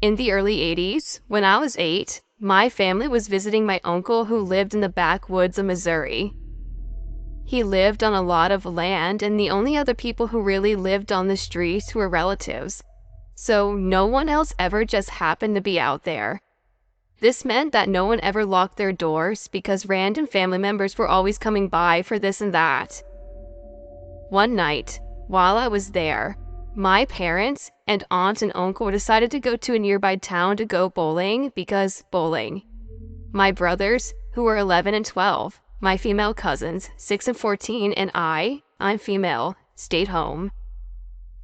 In the early 80s, when I was 8, my family was visiting my uncle who lived in the backwoods of Missouri. He lived on a lot of land, and the only other people who really lived on the streets were relatives. So no one else ever just happened to be out there. This meant that no one ever locked their doors because random family members were always coming by for this and that. One night, while I was there, my parents and aunt and uncle decided to go to a nearby town to go bowling because bowling. My brothers, who were 11 and 12, my female cousins, 6 and 14, and I'm female, stayed home.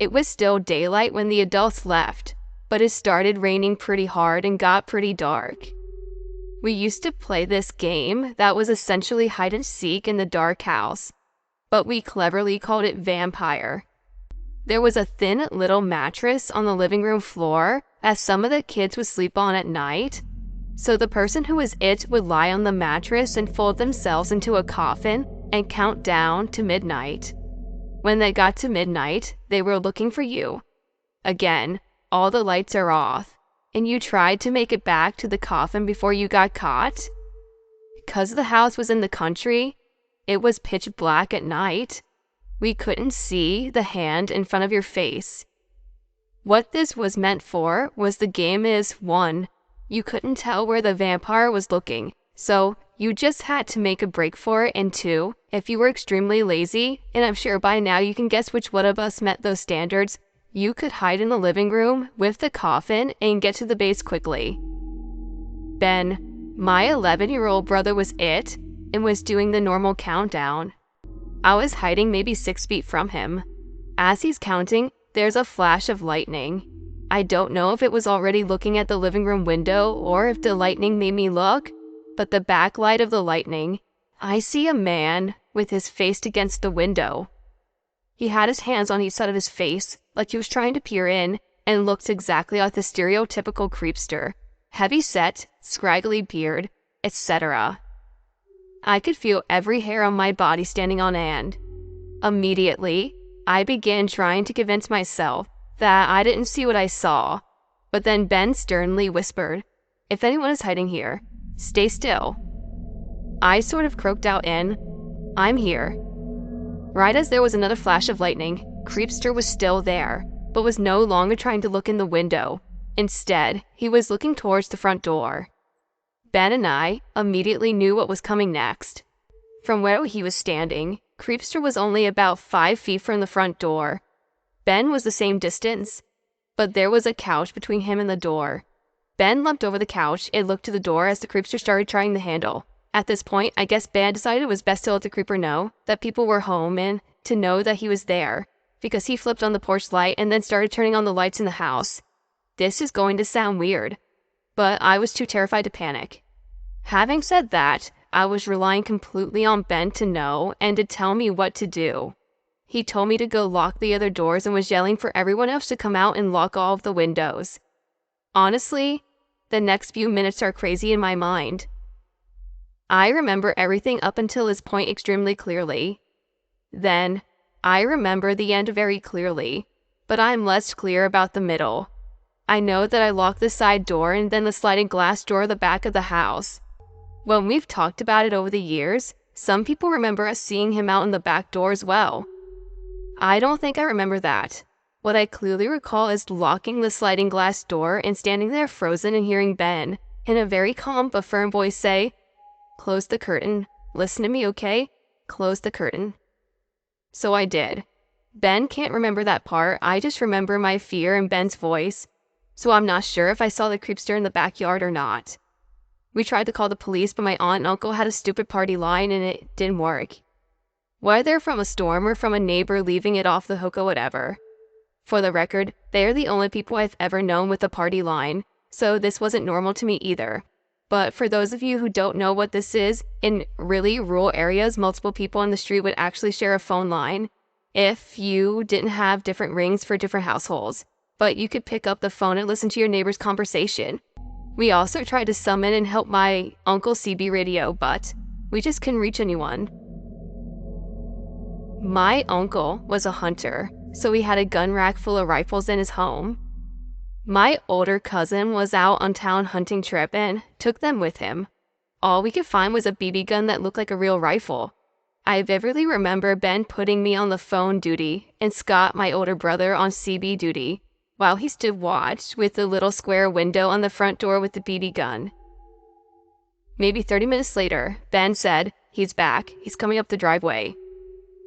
It was still daylight when the adults left, but it started raining pretty hard and got pretty dark. We used to play this game that was essentially hide and seek in the dark house, but we cleverly called it vampire. There was a thin little mattress on the living room floor, as some of the kids would sleep on at night. So the person who was it would lie on the mattress and fold themselves into a coffin and count down to midnight. When they got to midnight, they were looking for you. Again, all the lights are off, and you tried to make it back to the coffin before you got caught. Because the house was in the country, it was pitch black at night. We couldn't see the hand in front of your face. What this was meant for was the game is 1. You couldn't tell where the vampire was looking, so you just had to make a break for it, and 2, if you were extremely lazy, and I'm sure by now you can guess which one of us met those standards, you could hide in the living room with the coffin and get to the base quickly. Ben, my 11-year-old brother, was it and was doing the normal countdown. I was hiding maybe 6 feet from him. As he's counting, there's a flash of lightning. I don't know if it was already looking at the living room window or if the lightning made me look, but the backlight of the lightning, I see a man with his face against the window. He had his hands on each side of his face, like he was trying to peer in, and looked exactly like the stereotypical creepster. Heavy set, scraggly beard, etc. I could feel every hair on my body standing on end. Immediately, I began trying to convince myself that I didn't see what I saw, but then Ben sternly whispered, "If anyone is hiding here, stay still." I sort of croaked out in, "I'm here." Right as there was another flash of lightning, Creepster was still there, but was no longer trying to look in the window. Instead, he was looking towards the front door. Ben and I immediately knew what was coming next. From where he was standing, Creepster was only about 5 feet from the front door. Ben was the same distance, but there was a couch between him and the door. Ben leapt over the couch and looked to the door as the Creepster started trying the handle. At this point, I guess Ben decided it was best to let the creeper know that people were home and to know that he was there, because he flipped on the porch light and then started turning on the lights in the house. This is going to sound weird, but I was too terrified to panic. Having said that, I was relying completely on Ben to know and to tell me what to do. He told me to go lock the other doors and was yelling for everyone else to come out and lock all of the windows. Honestly, the next few minutes are crazy in my mind. I remember everything up until this point extremely clearly. Then, I remember the end very clearly, but I'm less clear about the middle. I know that I locked the side door and then the sliding glass door at the back of the house. When we've talked about it over the years, some people remember us seeing him out in the back door as well. I don't think I remember that. What I clearly recall is locking the sliding glass door and standing there frozen and hearing Ben, in a very calm but firm voice, say, "Close the curtain. Listen to me, okay? Close the curtain." So I did. Ben can't remember that part. I just remember my fear in Ben's voice. So I'm not sure if I saw the creepster in the backyard or not. We tried to call the police, but my aunt and uncle had a stupid party line and it didn't work. Whether from a storm or from a neighbor leaving it off the hook or whatever. For the record, they are the only people I've ever known with a party line, so this wasn't normal to me either. But for those of you who don't know what this is, in really rural areas, multiple people on the street would actually share a phone line if you didn't have different rings for different households. But you could pick up the phone and listen to your neighbor's conversation. We also tried to summon and help my uncle's CB radio, but we just couldn't reach anyone. My uncle was a hunter, so he had a gun rack full of rifles in his home. My older cousin was out on town hunting trip and took them with him. All we could find was a BB gun that looked like a real rifle. I vividly remember Ben putting me on the phone duty and Scott, my older brother, on CB duty, while he stood watch with the little square window on the front door with the BB gun. Maybe 30 minutes later, Ben said, "He's back. He's coming up the driveway."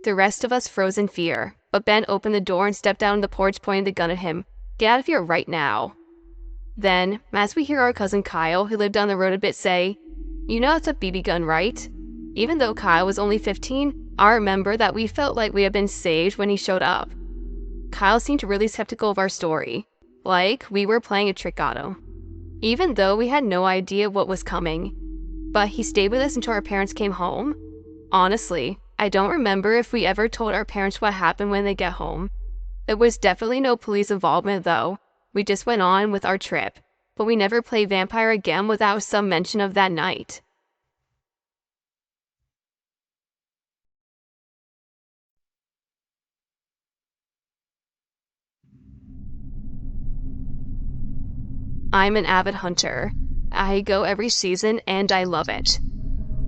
The rest of us froze in fear, but Ben opened the door and stepped out on the porch pointing the gun at him. "Get out of here right now." Then, as we hear our cousin Kyle, who lived down the road a bit, say, "You know it's a BB gun, right?" Even though Kyle was only 15, I remember that we felt like we had been saved when he showed up. Kyle seemed really skeptical of our story, like we were playing a trick on him, even though we had no idea what was coming. But he stayed with us until our parents came home. Honestly, I don't remember if we ever told our parents what happened when they get home. There was definitely no police involvement though. We just went on with our trip, but we never played vampire again without some mention of that night. I'm an avid hunter. I go every season and I love it.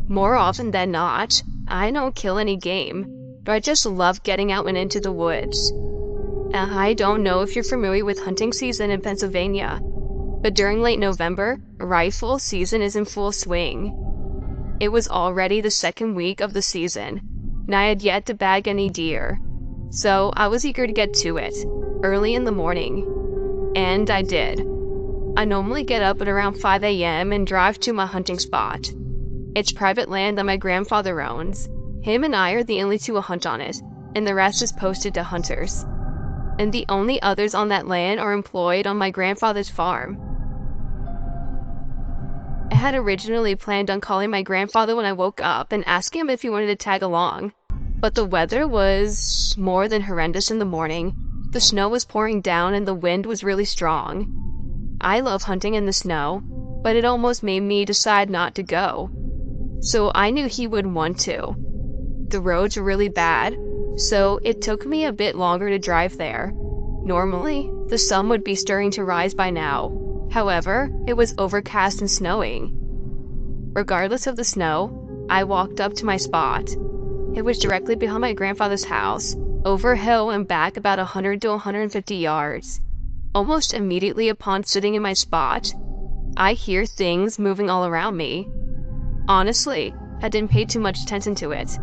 More often than not, I don't kill any game, but I just love getting out and into the woods. I don't know if you're familiar with hunting season in Pennsylvania, but during late November, rifle season is in full swing. It was already the second week of the season, and I had yet to bag any deer. So I was eager to get to it, early in the morning. And I did. I normally get up at around 5 a.m. and drive to my hunting spot. It's private land that my grandfather owns. Him and I are the only two who hunt on it, and the rest is posted to hunters. And the only others on that land are employed on my grandfather's farm. I had originally planned on calling my grandfather when I woke up and asking him if he wanted to tag along, but the weather was more than horrendous in the morning. The snow was pouring down and the wind was really strong. I love hunting in the snow, but it almost made me decide not to go. So I knew he wouldn't want to. The roads were really bad, so it took me a bit longer to drive there. Normally, the sun would be starting to rise by now. However, it was overcast and snowing. Regardless of the snow, I walked up to my spot. It was directly behind my grandfather's house, over a hill and back about 100 to 150 yards. Almost immediately upon sitting in my spot, I hear things moving all around me. Honestly, I didn't pay too much attention to it.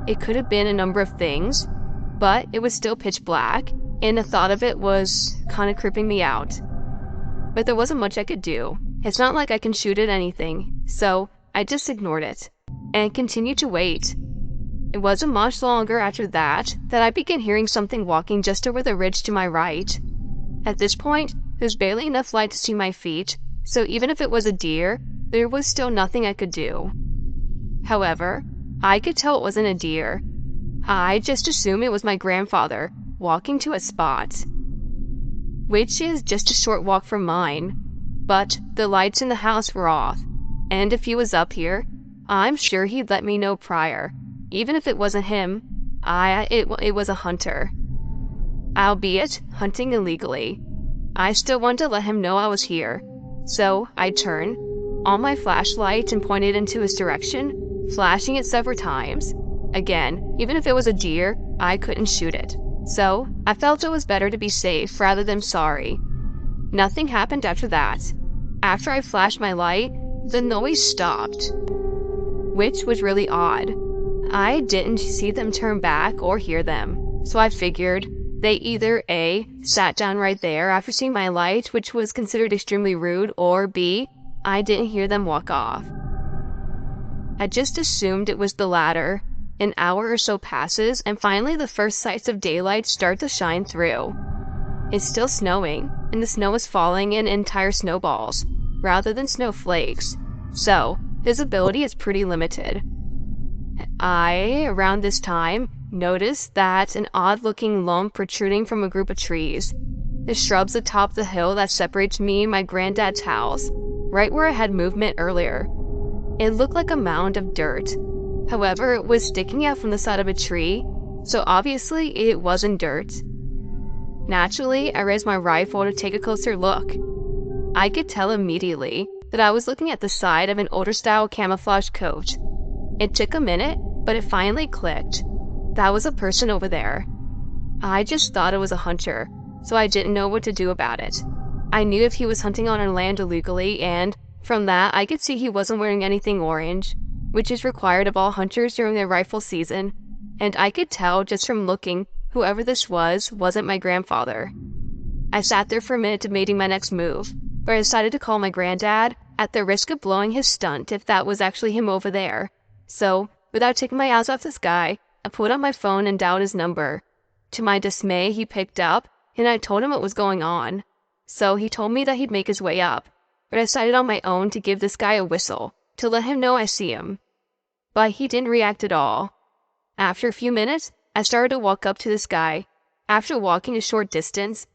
It could have been a number of things, but it was still pitch black, and the thought of it was kind of creeping me out. But there wasn't much I could do. It's not like I can shoot at anything, so I just ignored it and continued to wait. It wasn't much longer after that I began hearing something walking just over the ridge to my right. At this point, there's barely enough light to see my feet, so even if it was a deer, there was still nothing I could do. However, I could tell it wasn't a deer. I just assumed it was my grandfather, walking to a spot, which is just a short walk from mine. But the lights in the house were off, and if he was up here, I'm sure he'd let me know prior. Even if it wasn't him, it was a hunter. Albeit hunting illegally. I still wanted to let him know I was here. So I turned on my flashlight and pointed into his direction, flashing it several times. Again, even if it was a deer, I couldn't shoot it. So I felt it was better to be safe rather than sorry. Nothing happened after that. After I flashed my light, the noise stopped, which was really odd. I didn't see them turn back or hear them, so I figured they either A, sat down right there after seeing my light, which was considered extremely rude, or B, I didn't hear them walk off. I just assumed it was the latter. An hour or so passes, and finally the first sights of daylight start to shine through. It's still snowing, and the snow is falling in entire snowballs, rather than snowflakes, so visibility is pretty limited. Around this time, noticed that an odd-looking lump protruding from a group of trees. The shrubs atop the hill that separates me and my granddad's house, right where I had movement earlier. It looked like a mound of dirt. However, it was sticking out from the side of a tree, so obviously it wasn't dirt. Naturally, I raised my rifle to take a closer look. I could tell immediately that I was looking at the side of an older-style camouflage coat. It took a minute, but it finally clicked. That was a person over there. I just thought it was a hunter, so I didn't know what to do about it. I knew if he was hunting on our land illegally, and from that I could see he wasn't wearing anything orange, which is required of all hunters during their rifle season, and I could tell just from looking whoever this wasn't my grandfather. I sat there for a minute debating my next move, but I decided to call my granddad at the risk of blowing his stunt if that was actually him over there. So, without taking my eyes off this guy, I pulled out my phone and dialed his number. To my dismay, he picked up, and I told him what was going on. So he told me that he'd make his way up, but I decided on my own to give this guy a whistle, to let him know I see him. But he didn't react at all. After a few minutes, I started to walk up to this guy. After walking a short distance,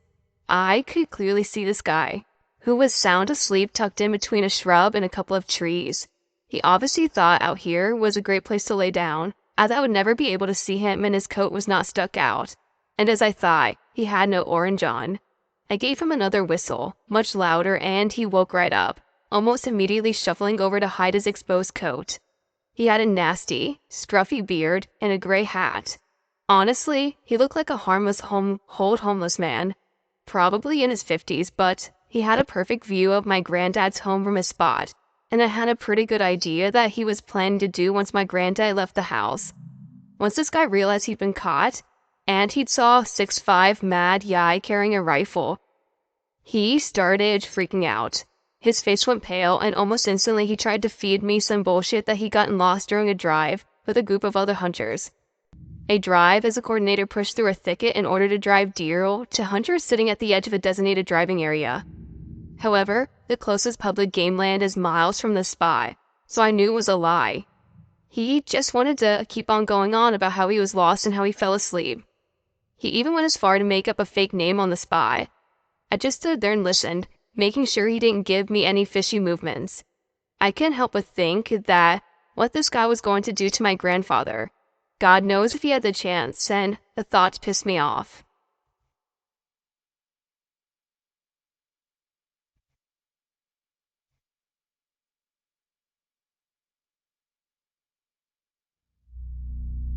I could clearly see this guy, who was sound asleep tucked in between a shrub and a couple of trees. He obviously thought out here was a great place to lay down, as I would never be able to see him and his coat was not stuck out. And as I thought, he had no orange on. I gave him another whistle, much louder, and he woke right up, almost immediately shuffling over to hide his exposed coat. He had a nasty, scruffy beard and a gray hat. Honestly, he looked like a harmless homeless man, probably in his 50s, but he had a perfect view of my granddad's home from his spot, and I had a pretty good idea that he was planning to do once my granddad left the house. Once this guy realized he'd been caught, and he'd saw 6'5" mad Yai carrying a rifle, he started freaking out. His face went pale, and almost instantly he tried to feed me some bullshit that he'd gotten lost during a drive with a group of other hunters. A drive as a coordinator pushed through a thicket in order to drive deer to hunters sitting at the edge of a designated driving area. However, the closest public game land is miles from the spot, so I knew it was a lie. He just wanted to keep on going on about how he was lost and how he fell asleep. He even went as far to make up a fake name on the spot. I just stood there and listened, making sure he didn't give me any fishy movements. I couldn't help but think that what this guy was going to do to my grandfather. God knows if he had the chance, and the thoughts pissed me off.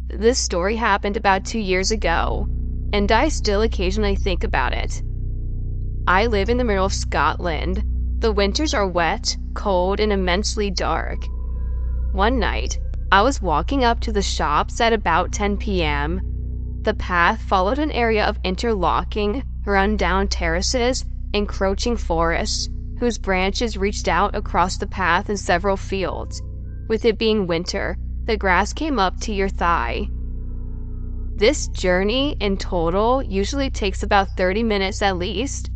This story happened about 2 years ago, and I still occasionally think about it. I live in the middle of Scotland. The winters are wet, cold, and immensely dark. One night, I was walking up to the shops at about 10 p.m. The path followed an area of interlocking, run-down terraces, encroaching forests, whose branches reached out across the path in several fields. With it being winter, the grass came up to your thigh. This journey in total usually takes about 30 minutes at least.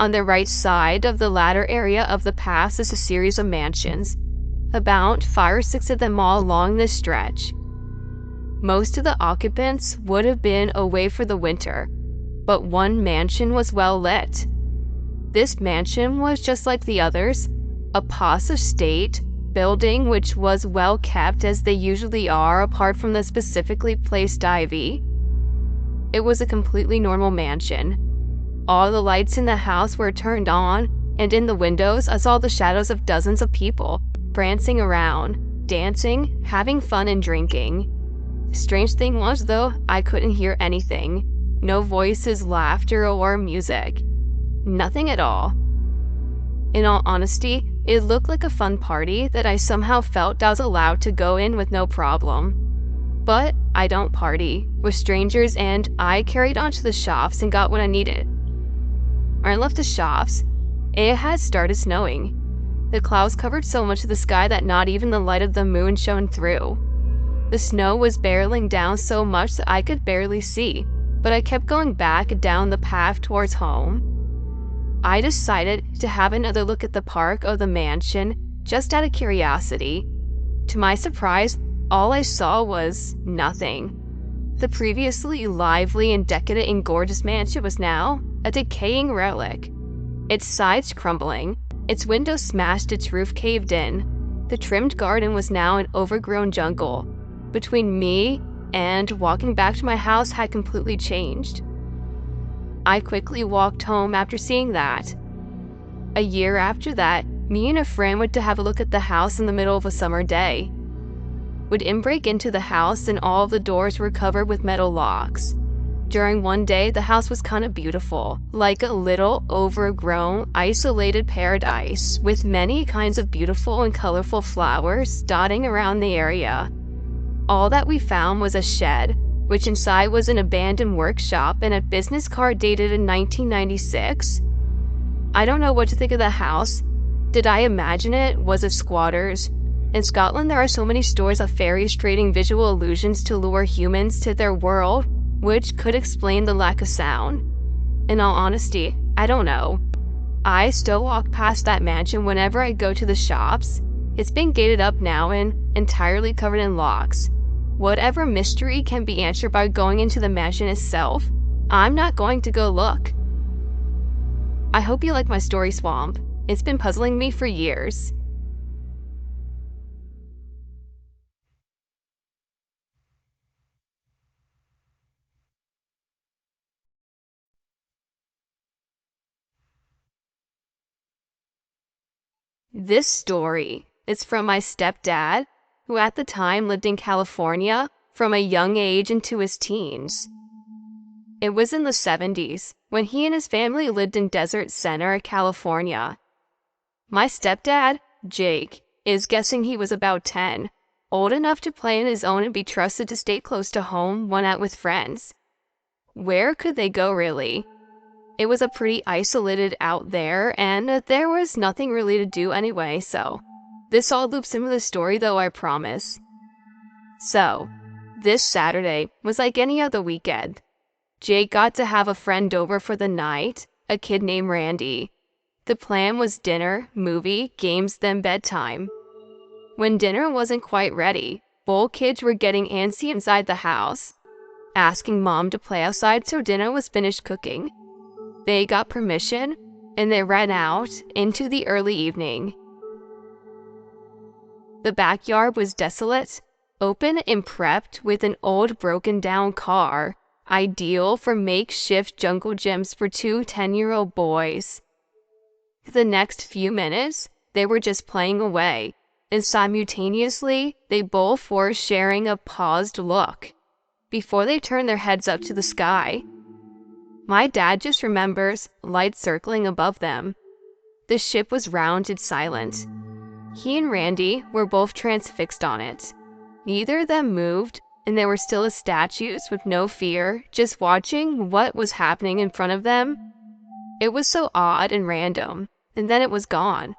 On the right side of the latter area of the pass is a series of mansions, about 5 or 6 of them all along this stretch. Most of the occupants would have been away for the winter, but one mansion was well lit. This mansion was just like the others, a posh estate building which was well kept as they usually are apart from the specifically placed ivy. It was a completely normal mansion. All the lights in the house were turned on, and in the windows I saw the shadows of dozens of people prancing around, dancing, having fun and drinking. Strange thing was though, I couldn't hear anything. No voices, laughter, or music. Nothing at all. In all honesty, it looked like a fun party that I somehow felt I was allowed to go in with no problem. But I don't party with strangers, and I carried on to the shops and got what I needed. When I left the shops, it had started snowing. The clouds covered so much of the sky that not even the light of the moon shone through. The snow was barreling down so much that I could barely see, but I kept going back down the path towards home. I decided to have another look at the park of the mansion, just out of curiosity. To my surprise, all I saw was nothing. The previously lively and decadent and gorgeous mansion was now a decaying relic. Its sides crumbling, its windows smashed, its roof caved in. The trimmed garden was now an overgrown jungle. Between me and walking back to my house had completely changed. I quickly walked home after seeing that. A year after that, me and a friend went to have a look at the house in the middle of a summer day. We'd break into the house and all of the doors were covered with metal locks. During one day, the house was kind of beautiful, like a little, overgrown, isolated paradise, with many kinds of beautiful and colorful flowers dotting around the area. All that we found was a shed, which inside was an abandoned workshop and a business card dated in 1996. I don't know what to think of the house. Did I imagine it? Was it squatters? In Scotland, there are so many stories of fairies trading visual illusions to lure humans to their world, which could explain the lack of sound. In all honesty, I don't know. I still walk past that mansion whenever I go to the shops. It's been gated up now and entirely covered in locks. Whatever mystery can be answered by going into the mansion itself, I'm not going to go look. I hope you like my story, Swamp. It's been puzzling me for years. This story is from my stepdad, who at the time lived in California from a young age into his teens. It was in the 70s when he and his family lived in Desert Center, California. My stepdad, Jake, is guessing he was about 10, old enough to play on his own and be trusted to stay close to home when out with friends. Where could they go, really? It was a pretty isolated out there, and there was nothing really to do anyway, so this all loops into the story, though, I promise. So, this Saturday was like any other weekend. Jake got to have a friend over for the night, a kid named Randy. The plan was dinner, movie, games, then bedtime. When dinner wasn't quite ready, both kids were getting antsy inside the house, asking mom to play outside so dinner was finished cooking. They got permission, and they ran out into the early evening. The backyard was desolate, open and prepped with an old broken-down car, ideal for makeshift jungle gyms for two 10-year-old boys. The next few minutes, they were just playing away, and simultaneously, they both were sharing a paused look before they turned their heads up to the sky. My dad just remembers lights circling above them. The ship was round and silent. He and Randy were both transfixed on it. Neither of them moved, and they were still as statues with no fear, just watching what was happening in front of them. It was so odd and random, and then it was gone.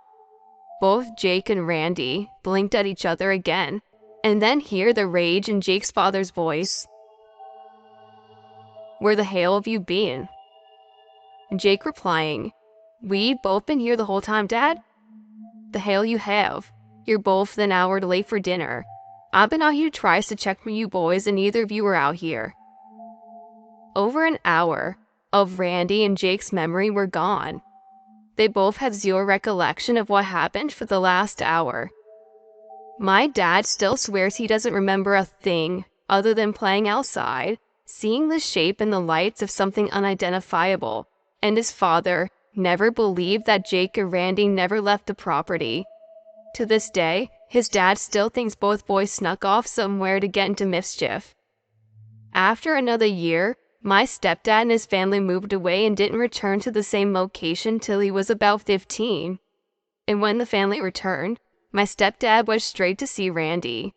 Both Jake and Randy blinked at each other again, and then hear the rage in Jake's father's voice. "Where the hell have you been?" Jake replying, "We both been here the whole time, Dad." "The hell you have. You're both an hour late for dinner. I've been out here twice to check for you boys and neither of you were out here." Over an hour of Randy and Jake's memory were gone. They both have zero recollection of what happened for the last hour. My dad still swears he doesn't remember a thing other than playing outside, seeing the shape and the lights of something unidentifiable, and his father never believed that Jake and Randy never left the property. To this day, his dad still thinks both boys snuck off somewhere to get into mischief. After another year, my stepdad and his family moved away and didn't return to the same location till he was about 15. And when the family returned, my stepdad went straight to see Randy.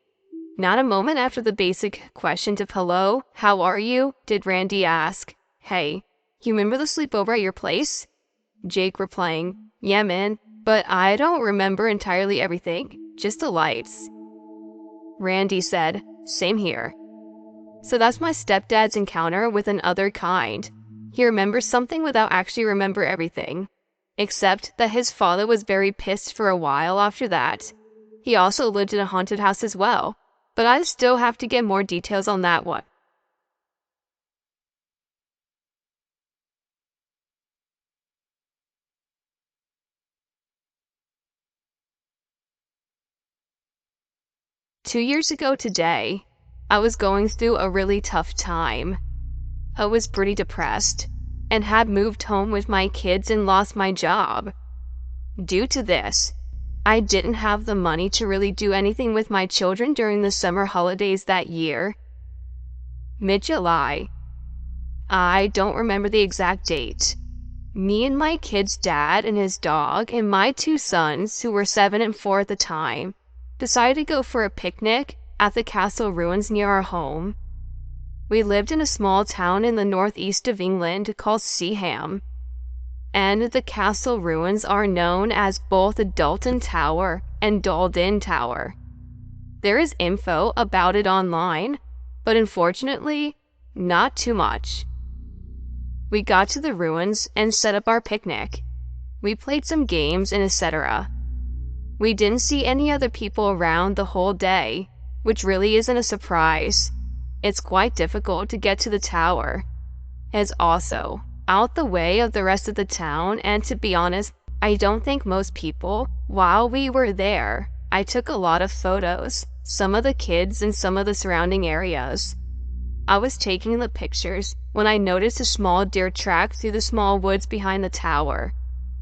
Not a moment after the basic questions of hello, how are you, did Randy ask, "Hey, you remember the sleepover at your place?" Jake replying, "Yeah, man, but I don't remember entirely everything, just the lights." Randy said, "Same here." So that's my stepdad's encounter with an other kind. He remembers something without actually remember everything. Except that his father was very pissed for a while after that. He also lived in a haunted house as well, but I still have to get more details on that one. Two years ago today, I was going through a really tough time. I was pretty depressed. and had moved home with my kids and lost my job. Due to this, I didn't have the money to really do anything with my children during the summer holidays that year. Mid-July. I don't remember the exact date. Me and my kid's dad and his dog and my two sons, who were 7 and 4 at the time, decided to go for a picnic at the castle ruins near our home. We lived in a small town in the northeast of England called Seaham, and the castle ruins are known as both Dalton Tower and Daldin Tower. There is info about it online, but unfortunately, not too much. We got to the ruins and set up our picnic. We played some games and etc. We didn't see any other people around the whole day, which really isn't a surprise. It's quite difficult to get to the tower. It's also out the way of the rest of the town, and to be honest, I don't think most people, while we were there, I took a lot of photos, some of the kids and some of the surrounding areas. I was taking the pictures when I noticed a small deer track through the small woods behind the tower.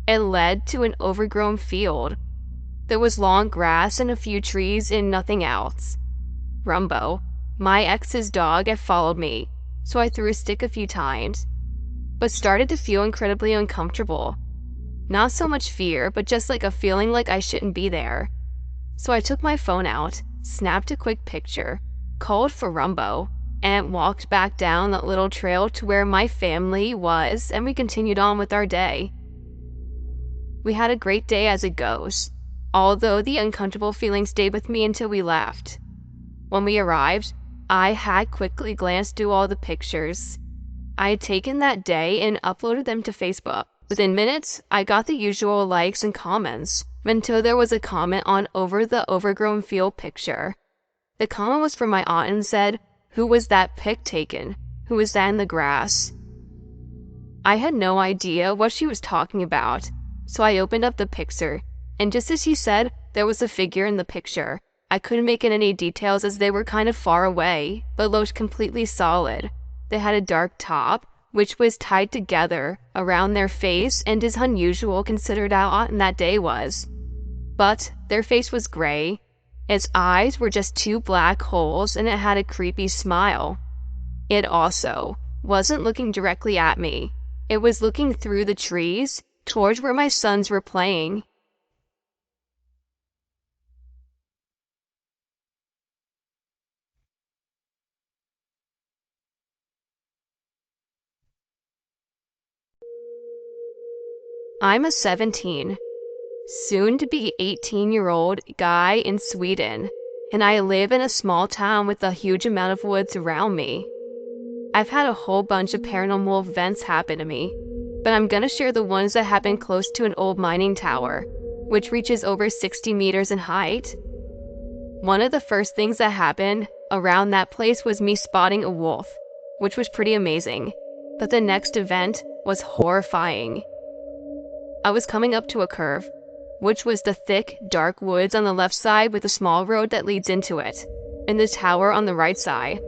It led to an overgrown field. There was long grass and a few trees and nothing else. Rumbo, my ex's dog, had followed me, so I threw a stick a few times, but started to feel incredibly uncomfortable. Not so much fear, but just like a feeling like I shouldn't be there. So I took my phone out, snapped a quick picture, called for Rumbo, and walked back down that little trail to where my family was, and we continued on with our day. We had a great day as it goes, although the uncomfortable feeling stayed with me until we left. When we arrived, I had quickly glanced through all the pictures I had taken that day and uploaded them to Facebook. Within minutes, I got the usual likes and comments, until there was a comment on the overgrown field picture. The comment was from my aunt and said, "Who was that pic taken? Who was that in the grass?" I had no idea what she was talking about, so I opened up the picture, and just as she said, there was a figure in the picture. I couldn't make in any details as they were kind of far away, but looked completely solid. They had a dark top, which was tied together around their face and is unusual considered how hot that day was. But their face was gray. Its eyes were just two black holes, and it had a creepy smile. It also wasn't looking directly at me. It was looking through the trees towards where my sons were playing. I'm a 17, soon to be 18-year-old guy in Sweden, and I live in a small town with a huge amount of woods around me. I've had a whole bunch of paranormal events happen to me, but I'm gonna share the ones that happened close to an old mining tower, which reaches over 60 meters in height. One of the first things that happened around that place was me spotting a wolf, which was pretty amazing, but the next event was horrifying. I was coming up to a curve, which was the thick, dark woods on the left side with a small road that leads into it, and the tower on the right side.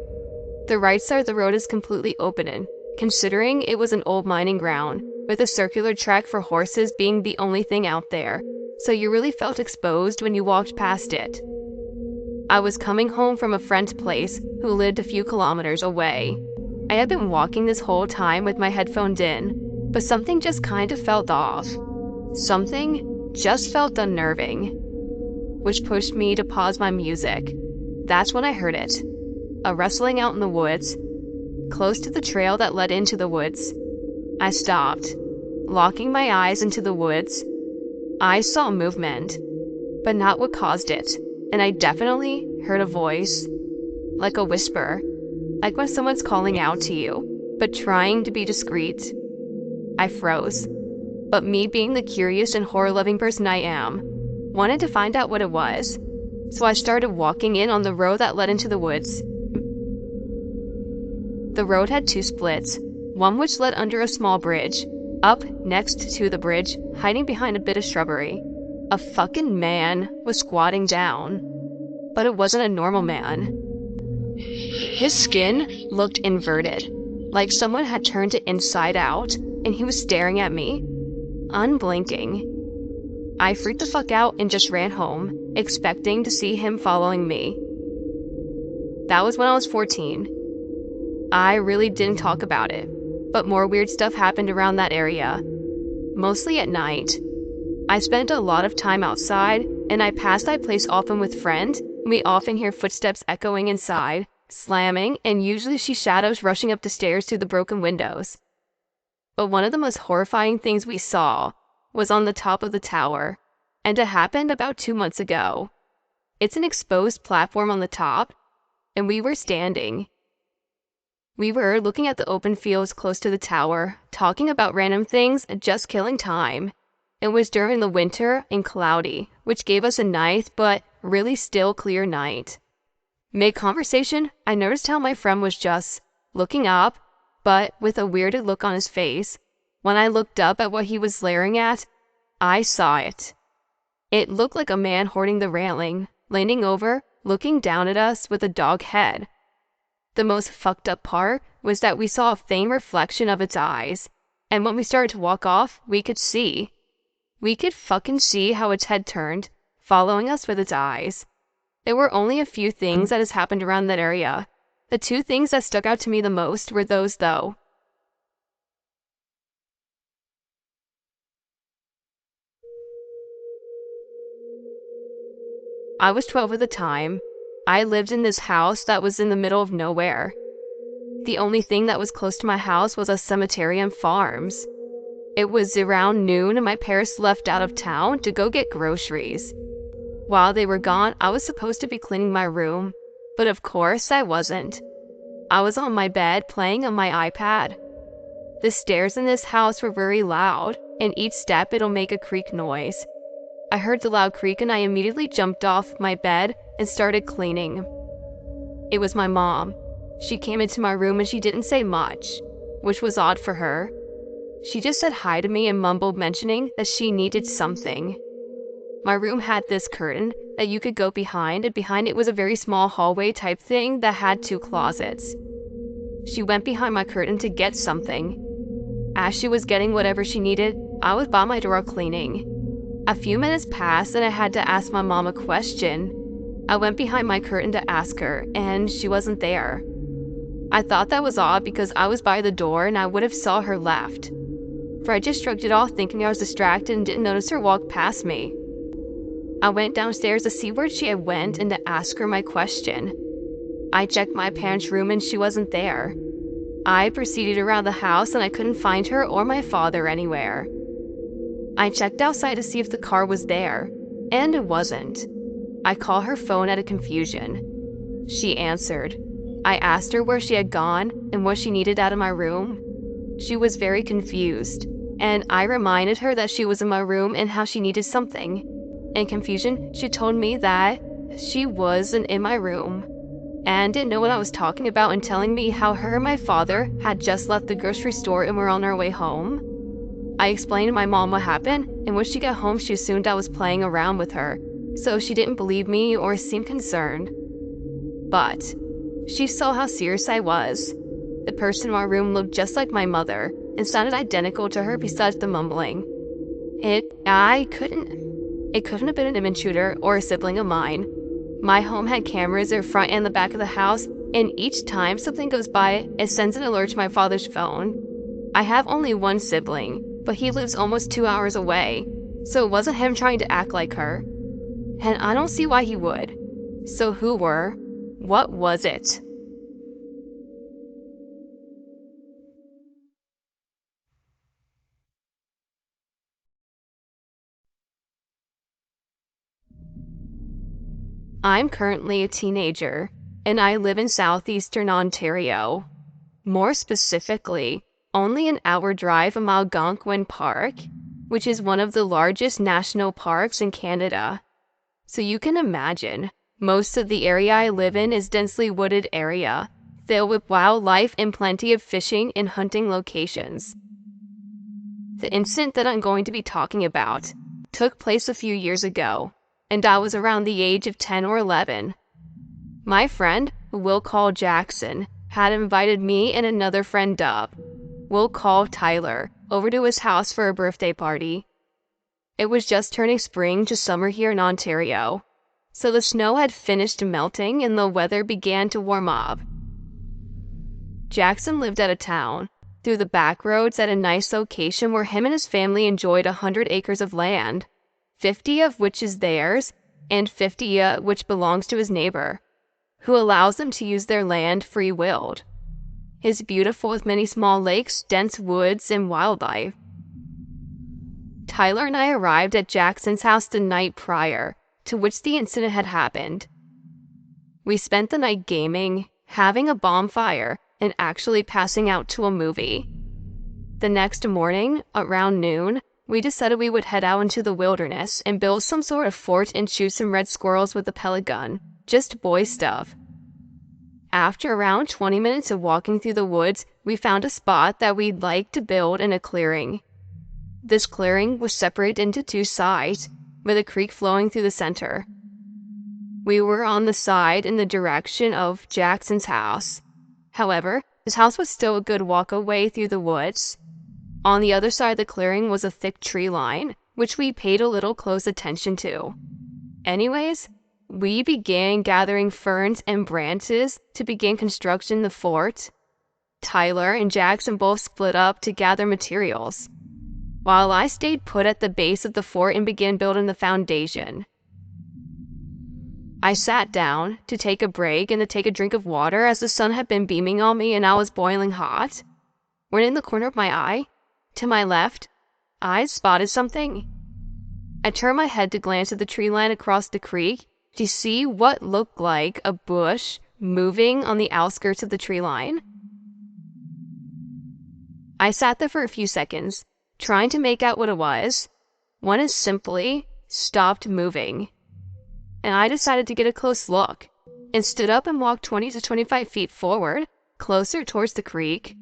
The right side of the road is completely open, considering it was an old mining ground, with a circular track for horses being the only thing out there, so you really felt exposed when you walked past it. I was coming home from a friend's place who lived a few kilometers away. I had been walking this whole time with my headphones in, but something just kind of felt off. Something just felt unnerving, which pushed me to pause my music. That's when I heard it. A rustling out in the woods, close to the trail that led into the woods. I stopped, locking my eyes into the woods. I saw movement, but not what caused it, and I definitely heard a voice, like a whisper, like when someone's calling out to you, but trying to be discreet. I froze, but me being the curious and horror-loving person I am, wanted to find out what it was, so I started walking in on the road that led into the woods. The road had two splits, one which led under a small bridge. Up next to the bridge, hiding behind a bit of shrubbery, a fucking man was squatting down. But it wasn't a normal man. His skin looked inverted, like someone had turned it inside out, and he was staring at me, unblinking. I freaked the fuck out and just ran home, expecting to see him following me. That was when I was 14. I really didn't talk about it, but more weird stuff happened around that area, mostly at night. I spent a lot of time outside, and I passed that place often with friends. We often hear footsteps echoing inside, slamming, and usually see shadows rushing up the stairs through the broken windows. But one of the most horrifying things we saw was on the top of the tower, and it happened about 2 months ago. It's an exposed platform on the top, and we were standing. We were looking at the open fields close to the tower, talking about random things, just killing time. It was during the winter and cloudy, which gave us a nice but really still clear night. Mid-conversation, I noticed how my friend was just looking up, but with a weirded look on his face. When I looked up at what he was staring at, I saw it. It looked like a man holding the railing, leaning over, looking down at us with a dog head. The most fucked up part was that we saw a faint reflection of its eyes, and when we started to walk off, we could fucking see how its head turned, following us with its eyes. There were only a few things that has happened around that area. The two things that stuck out to me the most were those, though. I was 12 at the time. I lived in this house that was in the middle of nowhere. The only thing that was close to my house was a cemetery and farms. It was around noon and my parents left out of town to go get groceries. While they were gone, I was supposed to be cleaning my room, but of course I wasn't. I was on my bed playing on my iPad. The stairs in this house were very loud, and each step it'll make a creak noise. I heard the loud creak and I immediately jumped off my bed and started cleaning. It was my mom. She came into my room and she didn't say much, which was odd for her. She just said hi to me and mumbled, mentioning that she needed something. My room had this curtain that you could go behind, and behind it was a very small hallway type thing that had 2 closets. She went behind my curtain to get something. As she was getting whatever she needed, I was by my door cleaning. A few minutes passed and I had to ask my mom a question. I went behind my curtain to ask her, and she wasn't there. I thought that was odd because I was by the door and I would have saw her left. For I just shrugged it off thinking I was distracted and didn't notice her walk past me. I went downstairs to see where she had went and to ask her my question. I checked my parents' room and she wasn't there. I proceeded around the house and I couldn't find her or my father anywhere. I checked outside to see if the car was there, and it wasn't. I called her phone out of confusion. She answered. I asked her where she had gone and what she needed out of my room. She was very confused, and I reminded her that she was in my room and how she needed something. In confusion, she told me that she wasn't in my room and didn't know what I was talking about, and telling me how her and my father had just left the grocery store and were on our way home. I explained to my mom what happened, and when she got home she assumed I was playing around with her, so she didn't believe me or seem concerned. But she saw how serious I was. The person in my room looked just like my mother and sounded identical to her besides the mumbling. It couldn't have been an intruder or a sibling of mine. My home had cameras in front and the back of the house, and each time something goes by, it sends an alert to my father's phone. I have only one sibling, but he lives almost 2 hours away, so it wasn't him trying to act like her. And I don't see why he would. So what was it? I'm currently a teenager, and I live in southeastern Ontario. More specifically, only an hour drive from Algonquin Park, which is one of the largest national parks in Canada. So you can imagine, most of the area I live in is densely wooded area, filled with wildlife and plenty of fishing and hunting locations. The incident that I'm going to be talking about took place a few years ago, and I was around the age of 10 or 11. My friend, who we'll call Jackson, had invited me and another friend up, we'll call Tyler, over to his house for a birthday party. It was just turning spring to summer here in Ontario, so the snow had finished melting and the weather began to warm up. Jackson lived at a town, through the back roads at a nice location where him and his family enjoyed 100 acres of land, 50 of which is theirs, and 50 which belongs to his neighbor, who allows them to use their land free-willed. It's beautiful with many small lakes, dense woods, and wildlife. Tyler and I arrived at Jackson's house the night prior to which the incident had happened. We spent the night gaming, having a bonfire, and actually passing out to a movie. The next morning, around noon, we decided we would head out into the wilderness and build some sort of fort and shoot some red squirrels with a pellet gun. Just boy stuff. After around 20 minutes of walking through the woods, we found a spot that we'd like to build in a clearing. This clearing was separated into two sides, with a creek flowing through the center. We were on the side in the direction of Jackson's house. However, his house was still a good walk away through the woods. On the other side of the clearing was a thick tree line, which we paid a little close attention to. Anyways, we began gathering ferns and branches to begin construction the fort. Tyler and Jackson both split up to gather materials, while I stayed put at the base of the fort and began building the foundation. I sat down to take a break and to take a drink of water as the sun had been beaming on me and I was boiling hot. When in the corner of my eye, to my left, I spotted something. I turned my head to glance at the tree line across the creek to see what looked like a bush moving on the outskirts of the tree line. I sat there for a few seconds, trying to make out what it was, when it simply stopped moving. And I decided to get a close look, and stood up and walked 20 to 25 feet forward, closer towards the creek.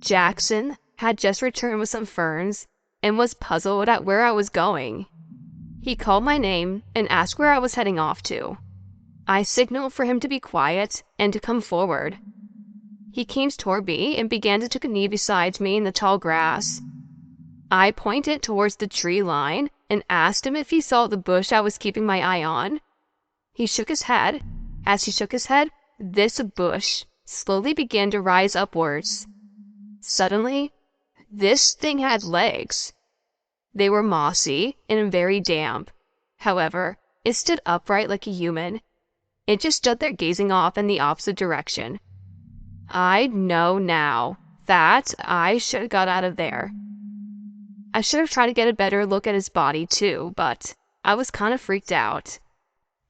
Jackson had just returned with some ferns, and was puzzled at where I was going. He called my name and asked where I was heading off to. I signaled for him to be quiet and to come forward. He came toward me and began to take a knee beside me in the tall grass. I pointed towards the tree line and asked him if he saw the bush I was keeping my eye on. He shook his head. As he shook his head, this bush slowly began to rise upwards. Suddenly, this thing had legs. They were mossy and very damp. However, it stood upright like a human. It just stood there gazing off in the opposite direction. I know now that I should have got out of there. I should have tried to get a better look at his body too, but I was kind of freaked out.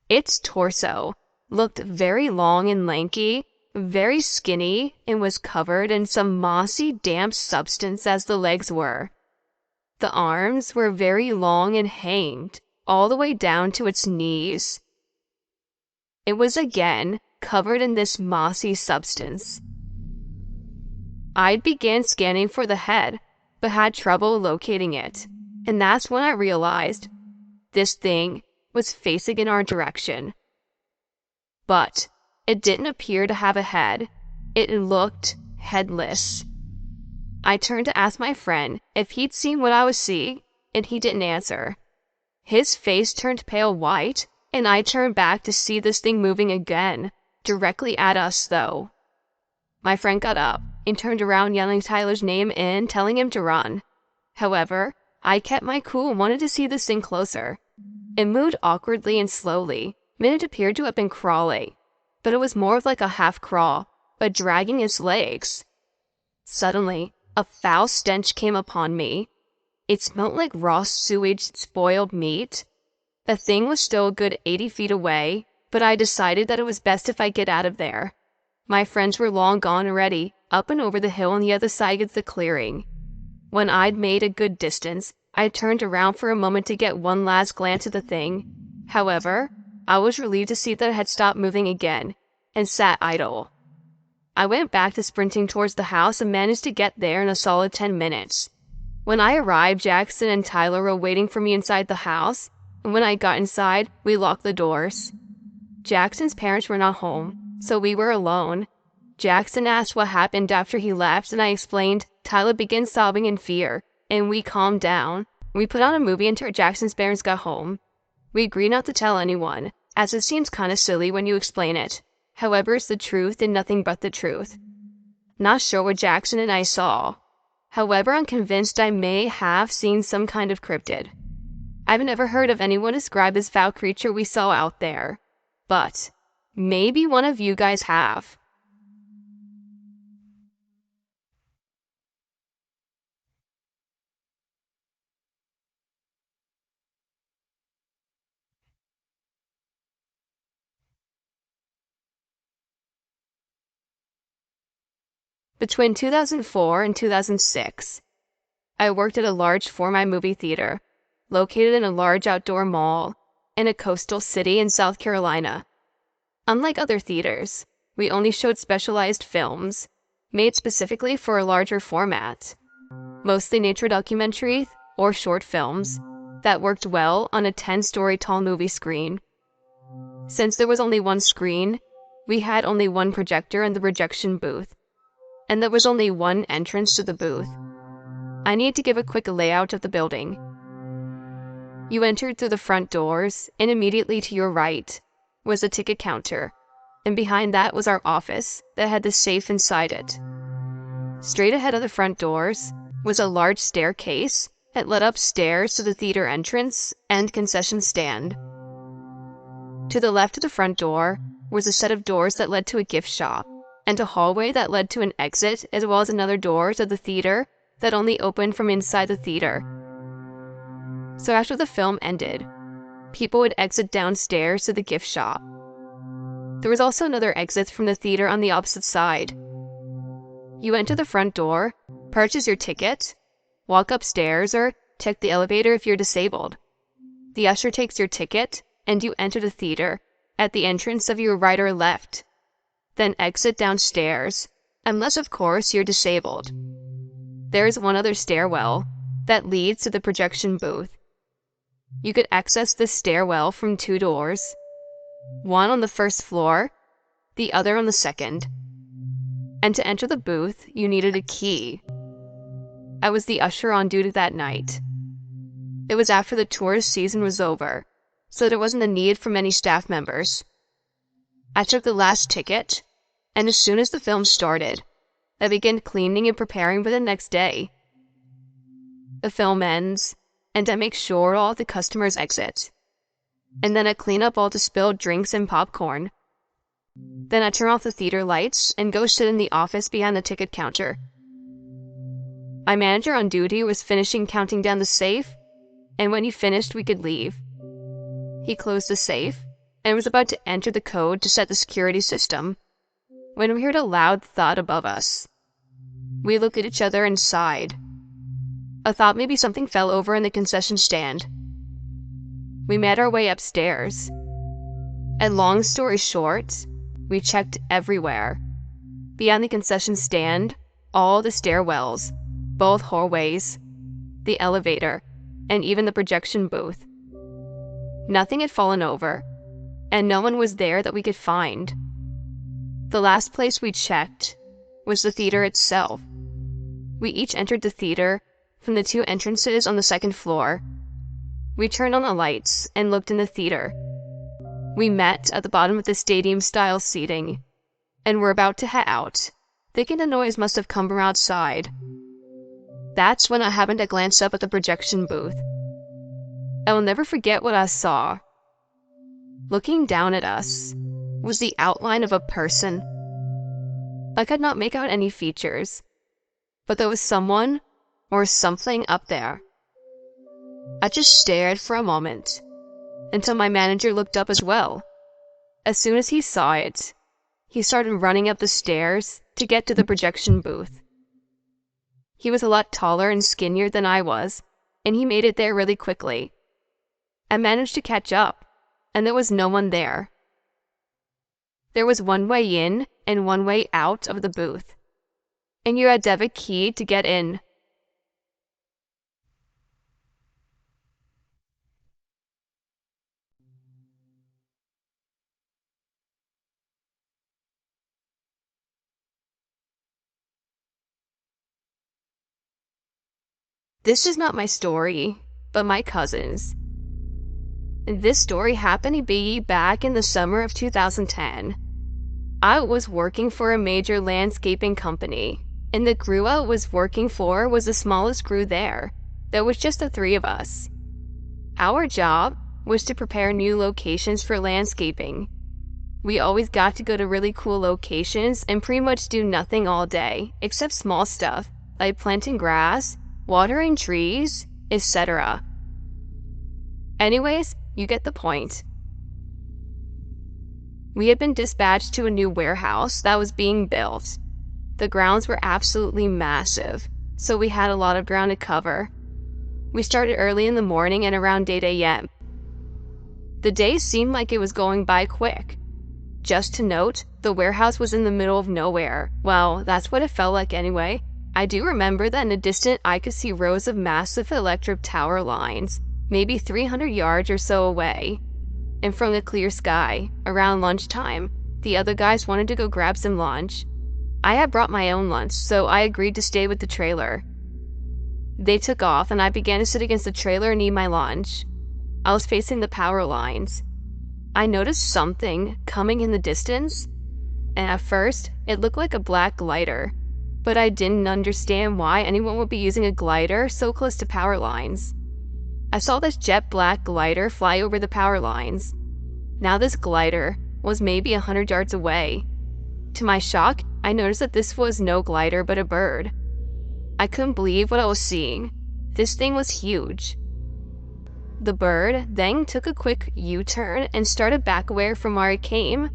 Its torso looked very long and lanky, very skinny, and was covered in some mossy, damp substance as the legs were. The arms were very long and hanged all the way down to its knees. It was again covered in this mossy substance. I began scanning for the head, but had trouble locating it, and that's when I realized this thing was facing in our direction. But it didn't appear to have a head. It looked headless. I turned to ask my friend if he'd seen what I was seeing, and he didn't answer. His face turned pale white, and I turned back to see this thing moving again, directly at us though. My friend got up and turned around yelling Tyler's name and telling him to run. However, I kept my cool and wanted to see this thing closer. It moved awkwardly and slowly, and it appeared to have been crawling, but it was more of like a half crawl, but dragging its legs. Suddenly, a foul stench came upon me. It smelt like raw sewage, spoiled meat. The thing was still a good 80 feet away, but I decided that it was best if I get out of there. My friends were long gone already, up and over the hill on the other side of the clearing. When I'd made a good distance, I turned around for a moment to get one last glance at the thing. However, I was relieved to see that it had stopped moving again, and sat idle. I went back to sprinting towards the house and managed to get there in a solid 10 minutes. When I arrived, Jackson and Tyler were waiting for me inside the house, and when I got inside, we locked the doors. Jackson's parents were not home, so we were alone. Jackson asked what happened after he left, and I explained. Tyler began sobbing in fear, and we calmed down. We put on a movie until Jackson's parents got home. We agreed not to tell anyone, as it seems kinda silly when you explain it. However, it's the truth and nothing but the truth. Not sure what Jackson and I saw. However, I'm convinced I may have seen some kind of cryptid. I've never heard of anyone describe this foul creature we saw out there. But maybe one of you guys have. Between 2004 and 2006, I worked at a large format movie theater, located in a large outdoor mall in a coastal city in South Carolina. Unlike other theaters, we only showed specialized films, made specifically for a larger format, mostly nature documentaries or short films that worked well on a 10-story tall movie screen. Since there was only one screen, we had only one projector in the projection booth, and there was only one entrance to the booth. I need to give a quick layout of the building. You entered through the front doors, and immediately to your right was a ticket counter, and behind that was our office that had the safe inside it. Straight ahead of the front doors was a large staircase that led upstairs to the theater entrance and concession stand. To the left of the front door was a set of doors that led to a gift shop, and a hallway that led to an exit, as well as another door to the theater that only opened from inside the theater. So after the film ended, people would exit downstairs to the gift shop. There was also another exit from the theater on the opposite side. You enter the front door, purchase your ticket, walk upstairs, or check the elevator if you're disabled. The usher takes your ticket, and you enter the theater at the entrance of your right or left. Then exit downstairs, unless of course you're disabled. There is one other stairwell that leads to the projection booth. You could access this stairwell from two doors, one on the first floor, the other on the second. And to enter the booth, you needed a key. I was the usher on duty that night. It was after the tourist season was over, so there wasn't a need for many staff members. I took the last ticket, and as soon as the film started, I began cleaning and preparing for the next day. The film ends, and I make sure all the customers exit. And then I clean up all the spilled drinks and popcorn. Then I turn off the theater lights and go sit in the office behind the ticket counter. My manager on duty was finishing counting down the safe, and when he finished, we could leave. He closed the safe and was about to enter the code to set the security system when we heard a loud thud above us. We looked at each other and sighed. I thought maybe something fell over in the concession stand. We made our way upstairs. And long story short, we checked everywhere. Beyond the concession stand, all the stairwells, both hallways, the elevator, and even the projection booth. Nothing had fallen over, and no one was there that we could find. The last place we checked was the theater itself. We each entered the theater from the two entrances on the second floor. We turned on the lights and looked in the theater. We met at the bottom of the stadium-style seating, and were about to head out, thinking the noise must have come from outside. That's when I happened to glance up at the projection booth. I will never forget what I saw. Looking down at us was the outline of a person. I could not make out any features, but there was someone or something up there. I just stared for a moment, until my manager looked up as well. As soon as he saw it, he started running up the stairs to get to the projection booth. He was a lot taller and skinnier than I was, and he made it there really quickly. I managed to catch up, and there was no one there. There was one way in and one way out of the booth, and you had to have a key to get in. This is not my story, but my cousin's. This story happened to be back in the summer of 2010. I was working for a major landscaping company, and the crew I was working for was the smallest crew there. There was just the three of us. Our job was to prepare new locations for landscaping. We always got to go to really cool locations and pretty much do nothing all day, except small stuff, like planting grass, watering trees, etc. Anyways, you get the point. We had been dispatched to a new warehouse that was being built. The grounds were absolutely massive, so we had a lot of ground to cover. We started early in the morning and around 8 a.m. The day seemed like it was going by quick. Just to note, the warehouse was in the middle of nowhere. Well, that's what it felt like anyway. I do remember that in the distance I could see rows of massive electric tower lines, maybe 300 yards or so away. And from the clear sky, around lunchtime, the other guys wanted to go grab some lunch. I had brought my own lunch, so I agreed to stay with the trailer. They took off and I began to sit against the trailer and eat my lunch. I was facing the power lines. I noticed something coming in the distance, and at first, it looked like a black glider, but I didn't understand why anyone would be using a glider so close to power lines. I saw this jet black glider fly over the power lines. Now this glider was maybe 100 yards away. To my shock, I noticed that this was no glider but a bird. I couldn't believe what I was seeing. This thing was huge. The bird then took a quick U-turn and started back away from where it came.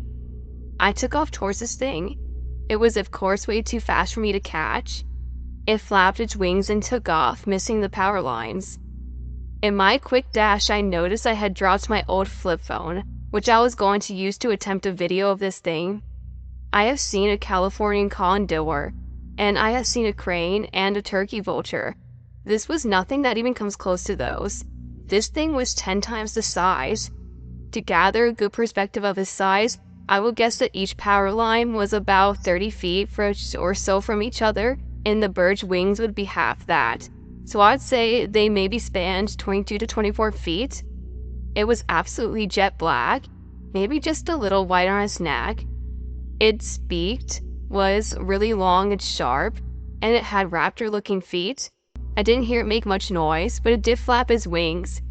I took off towards this thing. It was of course way too fast for me to catch. It flapped its wings and took off, missing the power lines. In my quick dash, I noticed I had dropped my old flip phone, which I was going to use to attempt a video of this thing. I have seen a Californian condor, and I have seen a crane and a turkey vulture. This was nothing that even comes close to those. This thing was 10 times the size. To gather a good perspective of its size, I will guess that each power line was about 30 feet or so from each other, and the bird's wings would be half that. So I'd say they maybe spanned 22 to 24 feet. It was absolutely jet black, maybe just a little white on its neck. Its beak was really long and sharp, and it had raptor-looking feet. I didn't hear it make much noise, but it did flap its wings,